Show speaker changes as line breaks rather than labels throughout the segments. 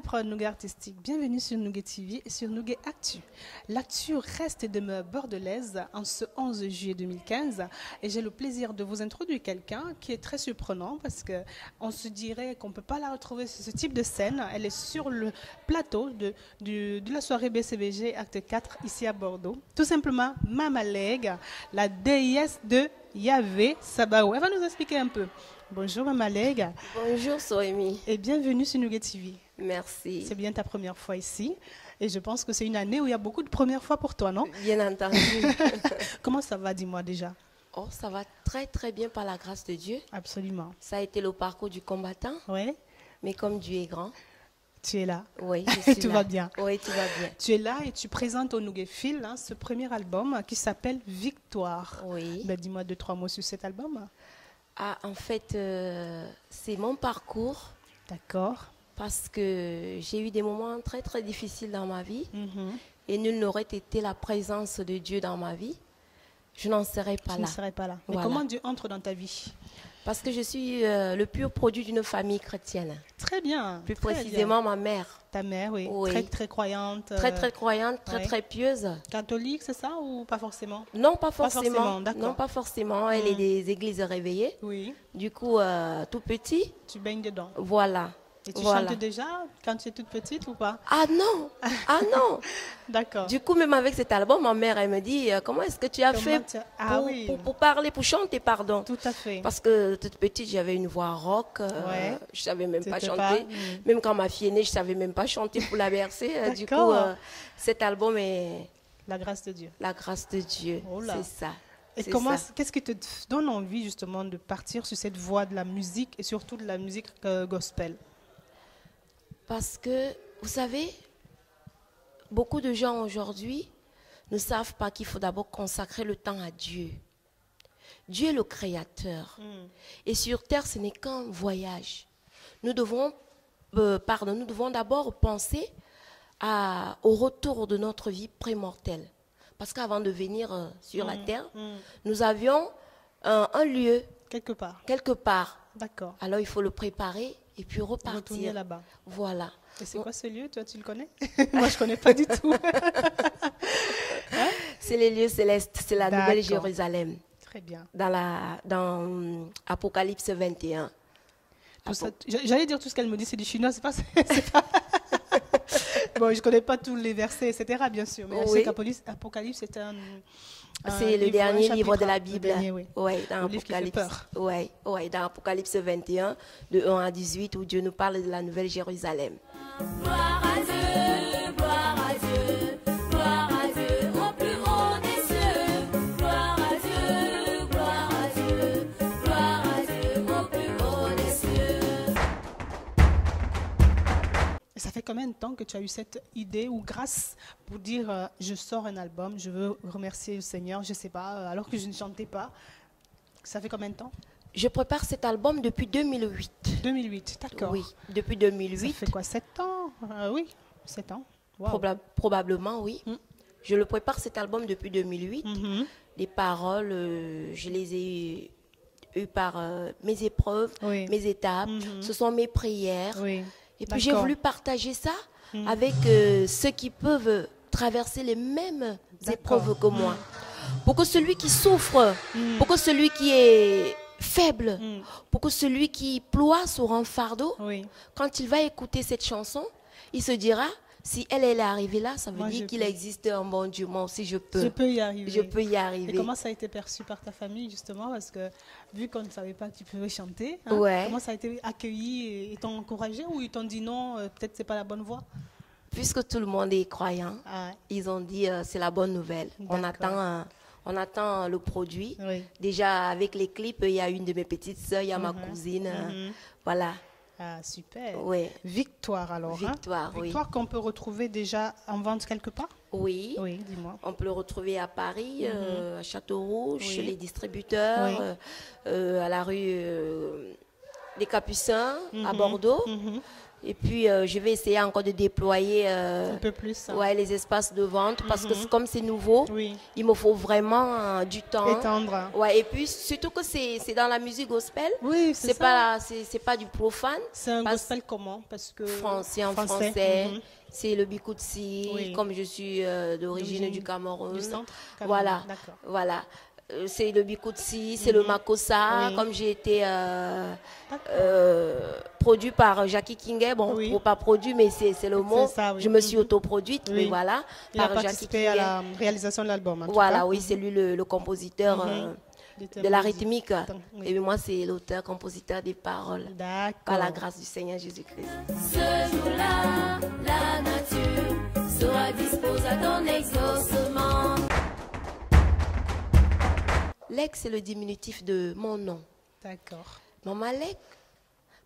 prod Nougat Artistique, bienvenue sur Nougat TV et sur Nougat Actu. L'actu reste et demeure bordelaise en ce 11 juillet 2015 et j'ai le plaisir de vous introduire quelqu'un qui est très surprenant parce qu'on se dirait qu'on ne peut pas la retrouver sur ce type de scène. Elle est sur le plateau de la soirée BCBG Acte 4 ici à Bordeaux. Tout simplement Mama Leg, la déesse de Yahvé Sabaoth. Elle va nous expliquer un peu. Bonjour Mama Leg.
Bonjour Soemi.
Et bienvenue sur Nougat TV.
Merci.
C'est bien ta première fois ici et je pense que c'est une année où il y a beaucoup de premières fois pour toi, non?
Bien entendu.
Comment ça va, dis-moi déjà?
Oh, ça va très très bien par la grâce de Dieu.
Absolument.
Ça a été le parcours du combattant.
Oui.
Mais comme Dieu est grand.
Tu es là.
Oui, je suis
tout
là.
va bien.
Oui, tout va bien.
Tu es là et tu présentes au Nougat Fil ce premier album qui s'appelle Victoire.
Oui.
Ben, dis-moi 2-3 mots sur cet album.
Ah, en fait, c'est mon parcours
D'accord.
parce que j'ai eu des moments très très difficiles dans ma vie
Mhm.
et nul n'aurait été la présence de Dieu dans ma vie. Je n'en serais pas
Tu
là.
ne serais pas là. Mais
Voilà.
comment Dieu entre dans ta vie?
Parce que je suis le pur produit d'une famille chrétienne.
Très bien.
Plus
très
précisément
bien.
ma mère.
Ta mère, oui.
Oui.
Très, très croyante.
Très très croyante, très
ouais.
très pieuse.
Catholique, c'est ça ou pas forcément?
Non, pas
forcément,
forcément.
d'accord.
Non, pas forcément. Elle est des églises réveillées.
Oui.
Du coup, tout petit,
Tu baignes dedans.
voilà.
Et tu
Voilà.
chantes déjà quand tu es toute petite ou pas?
Ah non, ah non.
D'accord.
Du coup, même avec cet album, ma mère, elle me dit, comment est-ce que tu as
Comment
fait
tu as- Ah oui.
pour parler, pour chanter, pardon.
Tout à fait.
Parce que toute petite, j'avais une voix rock.
Ouais.
Je savais même pas
C'était
chanter.
pas-
Même quand ma fille est née, je savais même pas chanter pour la bercer. Du coup,
D'accord.
cet album est
La grâce de Dieu.
la grâce de Dieu.
Oh là.
C'est ça.
Et
C'est
comment,
ça.
qu'est-ce qui te donne envie justement de partir sur cette voie de la musique et surtout de la musique gospel?
Parce que, vous savez, beaucoup de gens aujourd'hui ne savent pas qu'il faut d'abord consacrer le temps à Dieu. Dieu est le créateur. Et sur terre, ce n'est qu'un voyage. Nous devons d'abord penser au retour de notre vie prémortelle. Parce qu'avant de venir sur la terre, nous avions un lieu,
Quelque part.
quelque part.
D'accord.
Alors il faut le préparer et puis
Retourner
repartir.
là-bas.
Voilà.
Et c'est quoi ce lieu? Toi, tu le connais? Moi, je connais pas du tout.
C'est les lieux célestes, c'est la
D'accord.
Nouvelle Jérusalem,
Très bien.
dans Apocalypse 21.
Tout ça, j'allais dire tout ce qu'elle me dit, c'est du chinois, c'est pas... c'est pas- Bon, je connais pas tous les versets, etc., bien sûr. Mais je
Oui.
sais qu'Apocalypse, c'est un
C'est le dernier
un
livre de
chapitre,
la
le
Bible.
dernier, oui.
Ouais, dans
Le livre qui fait
Apocalypse.
peur.
Ouais, dans Apocalypse 21, de 1 à 18, où Dieu nous parle de la Nouvelle Jérusalem.
Gloire à Dieu, gloire à Dieu, gloire à Dieu, au plus haut des cieux. Gloire à Dieu, gloire à Dieu, gloire à Dieu, au plus haut des cieux.
Et ça fait combien de temps que tu as eu cette idée ou grâce pour dire je sors un album, je veux remercier le Seigneur, je sais pas, alors que je ne chantais pas. Ça fait combien de temps?
Je prépare cet album depuis 2008.
2008, d'accord.
Oui, depuis
Ça
2008.
fait quoi, 7 ans? Oui, 7 ans. Wow.
Probablement, oui.
Mm.
Je le prépare cet album depuis 2008.
Mhm.
Les paroles, je les ai eues par mes épreuves,
Oui.
mes étapes.
Mhm.
Ce sont mes prières.
Oui.
Et puis j'ai
D'accord.
voulu partager ça
Mm.
avec ceux qui peuvent traverser les mêmes
D'accord.
épreuves que moi. Pour que celui qui souffre,
Mm.
pour que celui qui est faible,
Mm.
pour que celui qui ploie sur un fardeau,
Oui.
quand il va écouter cette chanson, il se dira, si elle est arrivée là, ça veut
Moi,
dire
je
qu'il
peux.
existe un bon Dieu. Moi aussi, je peux.
Je peux y arriver.
Je peux y
Et
arriver.
comment ça a été perçu par ta famille, justement? Parce que, vu qu'on ne savait pas que tu pouvais chanter,
Ouais.
comment ça a été accueilli? Et ils t'ont encouragé ou ils t'ont dit non, peut-être c'est pas la bonne voie?
Puisque tout le monde est croyant,
Ah,
ils ont dit, c'est la bonne nouvelle.
D'accord.
On attend le produit.
oui.
Déjà, avec les clips, il y a une de mes petites sœurs, il y a ma cousine.
Mhm.
Voilà.
Ah, super.
Oui.
Victoire, alors. hein?
Victoire, oui.
Victoire qu'on peut retrouver déjà en vente quelque part?
Oui.
Oui, dis-moi.
On peut le retrouver à Paris, à Châteaurouge,
Oui.
chez les distributeurs,
Oui.
à la rue des Capucins à Bordeaux. Et puis, je vais essayer encore de déployer
Un peu plus. Hein.
ouais, les espaces de vente parce que comme c'est nouveau,
Oui.
il me faut vraiment du temps.
Étendre.
Ouais, et puis, surtout que c'est dans la musique gospel.
Oui, c'est ça.
C'est pas du profane.
C'est un
Parce-
gospel comment? Parce que
C'est en français.
Mhm.
C'est le Bikoutsi,
Oui.
comme je suis d'origine du Cameroun.
Du centre Cameroun,
Voilà,
d'accord.
voilà. C'est le Bikoutsi, c'est le Makossa,
Oui.
comme j'ai été produit par Jackie Kinguet. Bon,
Oui.
pas produit, mais c'est le mot.
ça, oui.
Je me suis autoproduite,
Oui.
mais voilà,
Il a
par Jackie
participé à
Kinguet.
la réalisation de l'album. en tout
Voilà,
cas.
oui, c'est lui le compositeur de la rythmique.
Oui.
Et moi, c'est l'auteur, compositeur des paroles. Par la
D'accord.
grâce du Seigneur Jésus-Christ.
Ce jour-là, la nature sera disposée à ton exaucement.
Lek, c'est le diminutif de mon nom.
D'accord.
Maman Lek,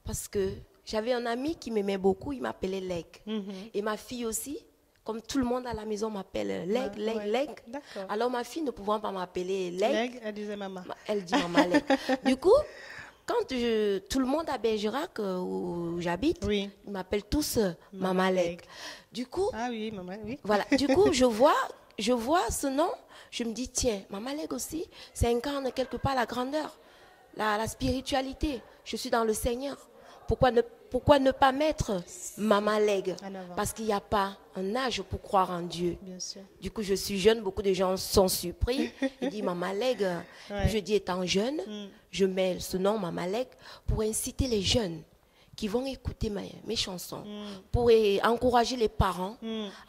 parce que j'avais un ami qui m'aimait beaucoup, il m'appelait Lek. Et ma fille aussi, comme tout le monde à la maison m'appelle Lek, Lek,
ouais.
Lek.
D'accord.
Alors ma fille ne pouvant pas m'appeler Lek,
Leg, elle disait maman.
elle dit Maman Lek. Du coup, quand tout le monde à Bergerac, où j'habite,
Oui.
ils m'appellent tous Maman Lek. Du coup,
Ah oui, maman, oui.
voilà. Du coup, je vois ce nom, je me dis, tiens, Maman Lek aussi, ça incarne quelque part la grandeur, la spiritualité. Je suis dans le Seigneur. Pourquoi ne pas mettre Maman Lek?
En avant.
Parce qu'il n'y a pas un âge pour croire en Dieu.
Bien sûr.
Du coup, je suis jeune, beaucoup de gens sont surpris. Ils disent Maman Lek.
Ouais.
Je dis, étant jeune, je mets ce nom Maman Lek pour inciter les jeunes qui vont écouter mes chansons, pour encourager les parents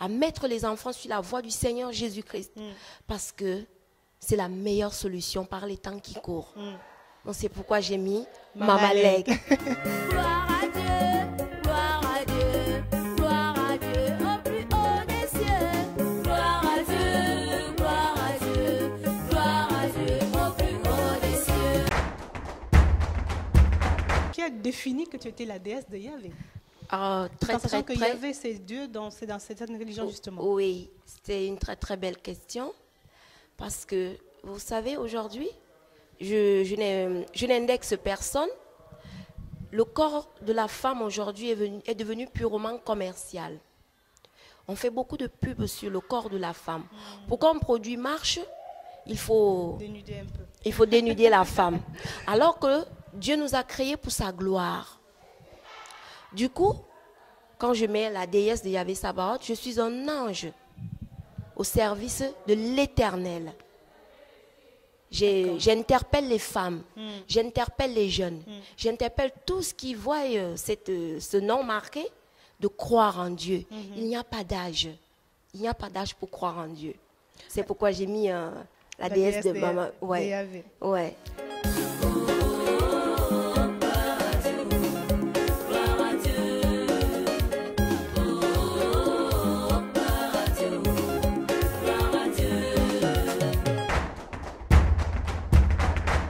à mettre les enfants sur la voie du Seigneur Jésus-Christ. Parce que c'est la meilleure solution par les temps qui courent. Donc c'est pourquoi j'ai mis Maman Lek.
Gloire à Dieu, gloire à Dieu, gloire à Dieu au plus haut des cieux. Gloire à Dieu, gloire à Dieu, gloire à Dieu au plus haut des cieux.
Qui a défini que tu étais la déesse de Yahvé?
Ah, très,
En sachant
très,
que
très.
Yahvé, c'est Dieu, c'est dans certaines religions, justement.
Oui, c'était une très très belle question. Parce que, vous savez, aujourd'hui, je n'indexe personne. Le corps de la femme aujourd'hui est devenu purement commercial. On fait beaucoup de pubs sur le corps de la femme. Pour qu'un produit marche, il faut
Dénuder un peu.
dénuder la femme. Alors que Dieu nous a créés pour sa gloire. Du coup, quand je mets la déesse de Yahvé Sabaoth, je suis un ange au service de l'Éternel. J'interpelle les femmes, j'interpelle les jeunes, j'interpelle tous qui voient ce nom marqué de croire en Dieu. Il n'y a pas d'âge. Il n'y a pas d'âge pour croire en Dieu. C'est pourquoi j'ai mis la déesse de maman.
de
Ouais.
Yahvé.
Ouais.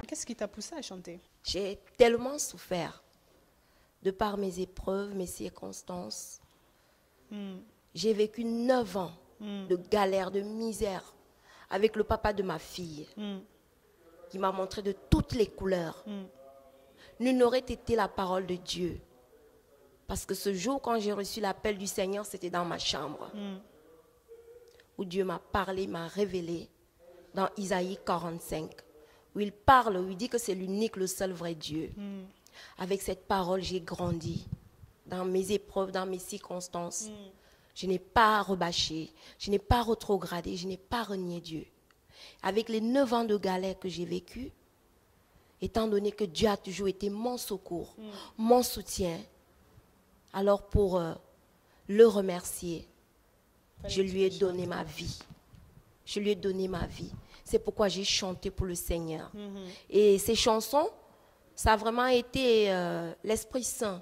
Qu'est-ce qui t'a poussé à chanter?
J'ai tellement souffert de par mes épreuves, mes circonstances. J'ai vécu 9 ans de galère, de misère avec le papa de ma fille qui m'a montré de toutes les couleurs. Nul n'aurait été la parole de Dieu. Parce que ce jour, quand j'ai reçu l'appel du Seigneur, c'était dans ma chambre. Où Dieu m'a parlé, m'a révélé dans Isaïe 45. Où il parle, où il dit que c'est l'unique, le seul vrai Dieu. Avec cette parole, j'ai grandi dans mes épreuves, dans mes circonstances. Je n'ai pas rebâché, je n'ai pas rétrogradé, je n'ai pas renié Dieu. Avec les 9 ans de galère que j'ai vécu, étant donné que Dieu a toujours été mon secours, mon soutien, alors pour le remercier, je lui ai donné ma vie. Je lui ai donné ma vie. C'est pourquoi j'ai chanté pour le Seigneur. Et ces chansons, ça a vraiment été l'Esprit Saint.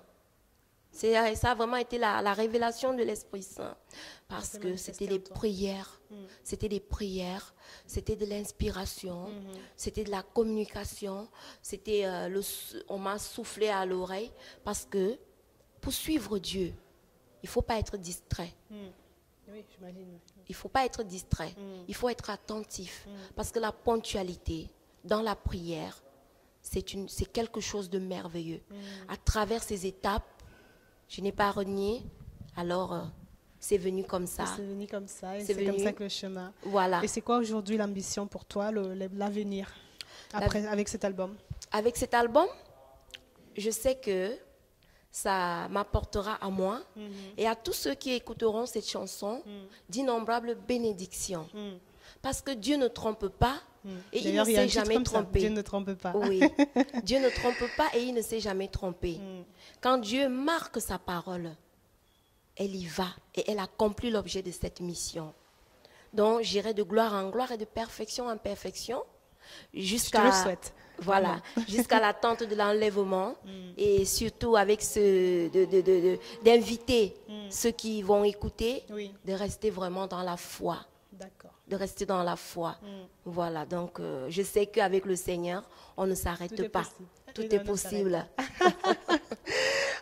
Ça a vraiment été la révélation de l'Esprit Saint. Parce que c'était des prières. C'était des prières. C'était de l'inspiration. C'était de la communication. C'était on m'a soufflé à l'oreille. Parce que pour suivre Dieu, il ne faut pas être distrait.
Oui, j'imagine.
Il ne faut pas être distrait. Il faut être attentif. Parce que la ponctualité dans la prière, c'est quelque chose de merveilleux. À travers ces étapes, je n'ai pas renié, alors c'est venu comme ça.
C'est venu comme ça et
C'est
c'est comme
venu.
ça que le chemin.
Voilà.
Et c'est quoi aujourd'hui l'ambition pour toi, l'avenir, avec cet album?
Avec cet album, je sais que ça m'apportera à moi et à tous ceux qui écouteront cette chanson d'innombrables bénédictions. Parce que Dieu ne trompe pas et il ne
D'ailleurs, il y a un
s'est
titre
jamais
comme ça,
trompé.
Dieu ne trompe pas.
Oui, Dieu ne trompe pas et il ne s'est jamais trompé. Quand Dieu marque sa parole, elle y va et elle accomplit l'objet de cette mission. Donc, j'irai de gloire en gloire et de perfection en perfection jusqu'à...
Je te le souhaite.
Voilà, jusqu'à l'attente de l'enlèvement et surtout avec d'inviter ceux qui vont écouter,
Oui.
de rester vraiment dans la foi.
D'accord.
De rester dans la foi. Voilà, donc je sais qu'avec le Seigneur, on ne s'arrête
Tout est
pas.
possible.
Tout
Et
est
on ne s'arrête
possible.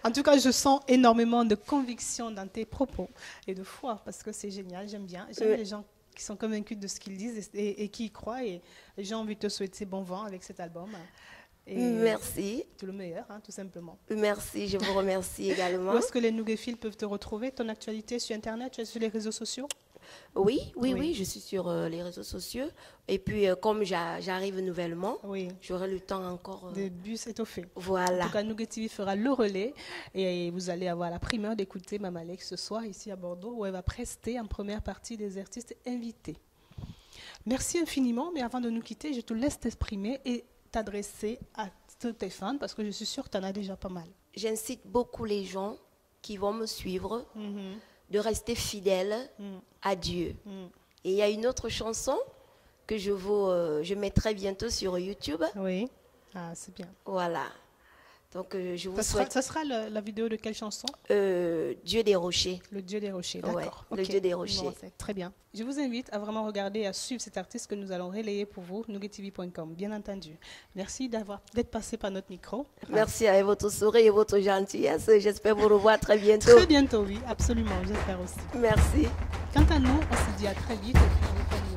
En tout cas, je sens énormément de conviction dans tes propos et de foi parce que c'est génial, j'aime bien. J'aime les gens qui sont convaincus de ce qu'ils disent et qui y croient. Et j'ai envie de te souhaiter bon vent avec cet album. Et
Merci.
tout le meilleur, hein, tout simplement.
Merci, je vous remercie également.
Où est-ce que les Nougéphiles peuvent te retrouver? Ton actualité sur Internet, tu es sur les réseaux sociaux?
Oui, je suis sur les réseaux sociaux. Et puis, comme j'arrive nouvellement,
Oui.
j'aurai le temps encore.
Des bus étoffés. En
Voilà.
tout cas, Nougat TV fera le relais et vous allez avoir la primeur d'écouter Mama Alex ce soir ici à Bordeaux où elle va prester en première partie des artistes invités. Merci infiniment, mais avant de nous quitter, je te laisse t'exprimer et t'adresser à tous tes fans parce que je suis sûre que tu en as déjà pas mal.
J'incite beaucoup les gens qui vont me suivre de rester fidèles à Dieu. Et il y a une autre chanson que je mettrai bientôt sur YouTube.
Oui, ah, c'est bien.
Voilà. Donc, je vous
Ça
souhaite
sera la vidéo de quelle chanson?
Dieu des rochers.
Le Dieu des rochers,
Ouais,
d'accord.
le
Ok.
Dieu des rochers.
Bon, c'est très bien. Je vous invite à vraiment regarder et à suivre cet artiste que nous allons relayer pour vous, nougattv.com, bien entendu. Merci d'être passé par notre micro.
Merci à votre sourire et votre gentillesse. J'espère vous revoir très bientôt.
Très bientôt, oui, absolument, j'espère aussi.
Merci.
Quant à nous, on se dit à très vite et puis on vous fait